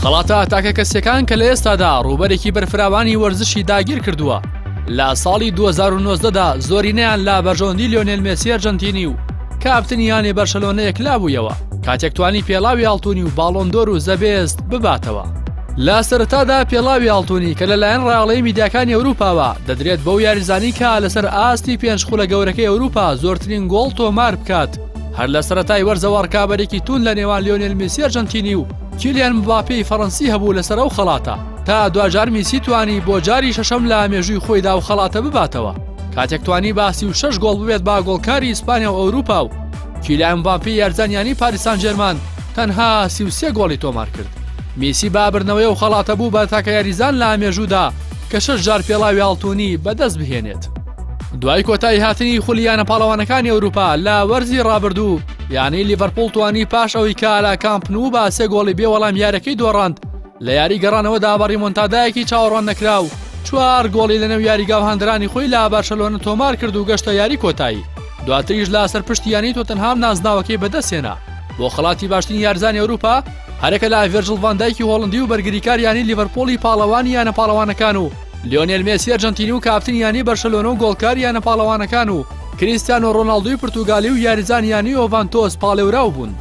خەڵاتە تاکە کەسەکان کە لە ئێستادا ڕووبەرێکی بەرفراوانی وەرزشی داگیر کردووە لە ساڵی 2019دا زۆرینەیان لا بەرژۆندی لیۆنێل مێسی ئەرجەنتینی و کاپتنیانی بەرشەلۆنەیەک لابوویەوە کاتێک توانی پێڵاوی ئاڵتوونی و باڵۆندۆر و زەبێست بباتەوە. لە سەرەتادا پێڵاوی ئاڵتوونی کە لەلایەن ڕاڵەی میدیاکانی ئەوروپاوە دەدرێت بەو یاریزانی کە لەسەر ئاستی پێنجخولە گەورەکەی ئەوروپا زۆرترین گۆڵ تۆمار بکات هەر لە سەرەتای وەرزەوە ڕکابەرێکی تون لە نێوان لیۆنێل مێسی ئەرجەنتینی و کیلیان مباپێی فەڕەنسی هەبوو لەسەر ئەو خەڵاتە تا دوجار میسی توانی بۆ جاری شەشەم لە مێژووی خۆیدا و خەڵاتە بباتەوە کاتێک توانی باسی و 6 گۆڵ ببێت با گۆڵکاری ئیسپانیا و ئەوروپا و کیلیان مباپێ یارزانیانی پاریس سان ژێرمان تەنها 33 گۆڵی تۆمار کرد. میسی بابرنەوەی و خەڵاتە بوو بە تاکە یاریزان لە ئامێژوودا کە 6 جار پێڵاوی ئاڵتوونی بەدەست بهێنێت. دوای کۆتایی هاتنی خولیانە پاڵەوانەکانی ئەوروپا لە وەرزی ڕابردوو یعنی لیڤەرپوڵ توانی پاش ئەوەی کە لە کامپ نو بە 3 گۆڵی بێوەڵام یارەکەی دۆڕاند لە یاری گەڕانەوەدا بە ڕیمۆنتادایەکی چاوەڕوان نەکرا و 4 گۆڵی لەنێو یاریگا و هەندرانی خۆی لە بارشەلۆنە تۆمار کرد و گەشتە یاری کۆتایی. دواتریش لە سەرپشتیانی تۆتەنهام نازناوەکەی بەدەستێنا بۆ خەڵاتی باشترین یارزانی ئەوروپا هەرێکە لە ڤێرجڵ ڤان دایکی هۆڵندی و بەرگریکاریانی لیڤەرپۆڵی پاڵەوانی یانە پاڵەوانەکان و لیۆنێل مێسی ئەرجەنتینی و کاپتنیانی بەرشەلۆنە و گۆڵکاری یانە پاڵەوانەکان و کریستیانۆ ڕۆناڵدۆی پورتوگالی و یاریزانیانی ئۆڤانتۆس پاڵێوراو بوون.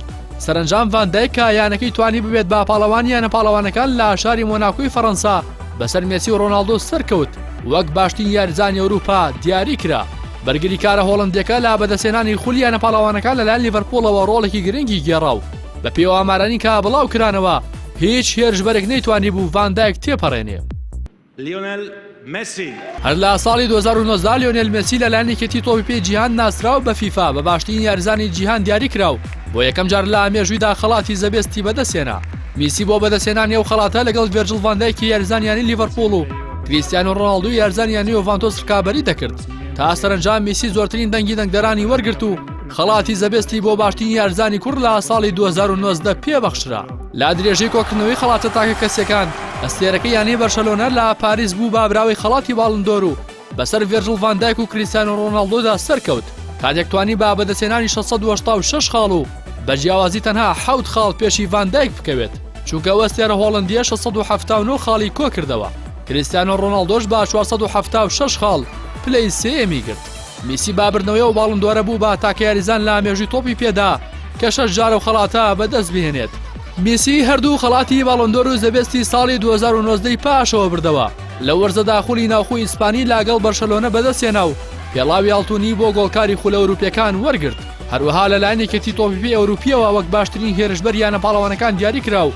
سەرنجام ڤان دایک کە یانەکەی توانی ببێت با پاڵەوانی یانە پاڵەوانەکان لە شاری مۆناکۆی فەڕەنسا بەسەر مێسی و ڕۆناڵدۆ سەرکەوت وەک باشترین یاریزانی ئەوروپا دیاری کرا. بەرگریکارە هۆڵندێکە لە بەدەستێنانی خولیانە پاڵەوانەکان لەلایەن لیڤەرپۆڵەوە ڕۆڵێکی گرنگی گێڕاو بە پێوە ئامارانی کە بڵاو کرانەوە هیچ هێرشبەرێک نەیتوانی بوو ڤان دایک تێپەڕێنێ. لیۆنێل مێسی هەر لە ساڵی 2019 لیۆنێل مێسی لەلایەن یەکێتی تۆپی پێی جیهان ناسراو بە فیفا بە باشترین یاریزانی جیهان دیاری کراو بۆ یەکەم جار لە ئامێژوویدا خەڵاتی زەبێستی بەدەستێنا. میسی بۆ بەدەستێنانی ئەو خەڵاتە لەگەڵ ڤێرجڵ ڤان دایکی یاریزانیانی لیڤەرپۆڵ و کریستیانۆ ڕۆناڵدۆ یاریزانیانی ئۆڤانتۆس ڕکابەری دەکرد تا سەرنجام میسی زۆرترین دەنگی دەنگدەرانی وەرگرت و خەڵاتی زەبێستی بۆ باشترین یارزانی کوڕ لە ساڵی 2019 پێبەخشرا. لا درێژەی کۆکردنەوەی خەڵاتە تاکە کەسەکان ئەستێرەکەی یانی بەرشەلۆنە لە پاریس بوو با براوی خەڵاتی باڵندۆر و بەسەر ڤێرجڵ ڤان دایک و کریستیانۆ ڕۆناڵدۆدا سەرکەوت کاتێک توانی با بەدەستێنانی 686 خاڵ و بە جیاوازی تەنها 7 خاڵ پێشی ڤان دایک بکەوێت چونکە وەستێرە هۆڵندیە 679 خاڵی کۆ کردەوە. کریستیانۆ ڕۆناڵدۆش با 476 خاڵ پلەی سێمی گرت. میسی بابرنەوەی و باڵندۆرە بوو با تاکە یاریزان لە ئامێژووی تۆپی پێدا کە 6 جارە و خەڵاتە بەدەست بهێنێت. میسی هەردوو خەڵاتی باڵندۆر و زەبێستی ساڵی 2019 پاشەوە بردەوە لە وەرزەدا خولی ناوخۆی ئیسپانی لاگەڵ بەرشەلۆنە بەدەستێنا و پێڵاوی ئاڵتوونی بۆ گۆڵکاری خولە ئەوروپیەکان وەرگرت. هەروەها لەلایەن یەکێتی تۆپی پێی ئەوروپیەوە وەک باشترین هێرشبەر یانە پاڵەوانەکان دیاری کرا و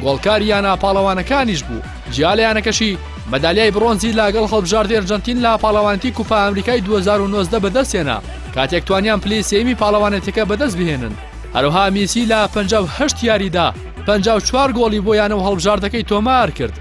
گۆڵکاری یانە پاڵەوانەکانیش بوو. جیا لە یانەکەشی مەدالیای برۆنزی لاگەڵ هەڵبژاردی ئەرجەنتین لە پاڵەوانەتی کوپا ئەمریکای 2019 بەدەستێنا کاتێک توانیان پلەی سێمی پاڵەوانێتەکە بەدەست بهێنن. هەروەها میسی لە 58 یاریدا 54 گۆڵی بۆ یانە و هەڵبژاردەکەی تۆمار کرد.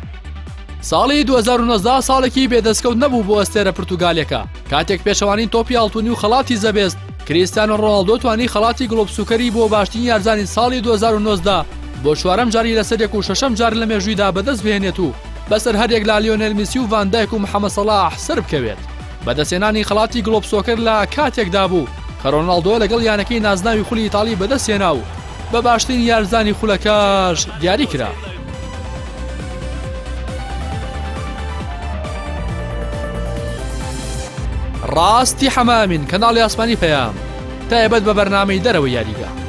ساڵی 2019 ساڵێکی بێدەستکەوت نەبوو بۆ ئەستێرە پورتوگالێکە کاتێک پێشەوانین تۆپی ئاڵتوونی و خەڵاتی زەبێست کریستیانۆ ڕۆناڵدۆ توانی خەڵاتی گڵۆب سووکەری بۆ باشترین یارزانی ساڵی 2019 بۆ 4ەم جاری لەسەرێک و 6ەم جار لە مێژوویدا بەدەست بهێنێت و بەسەر هەرێک لا لیۆنێل مێسی و ڤان دایک و محەممەد سەڵاح سەر بکەوێت. بەدەستێنانی خەڵاتی گڵۆب سۆکر لە کاتێکدا بوو کە ڕۆناڵدۆ لەگەڵ یانەکەی نازناوی خولی ئیتاڵی بەدەستێنا و بە باشترین یارزانی خولەکەش دیاری کرا. ڕاستی حەمامین کەناڵی ئاسمانی پەیام تایبەت بە بەرنامەی دەرەوە یاریگا.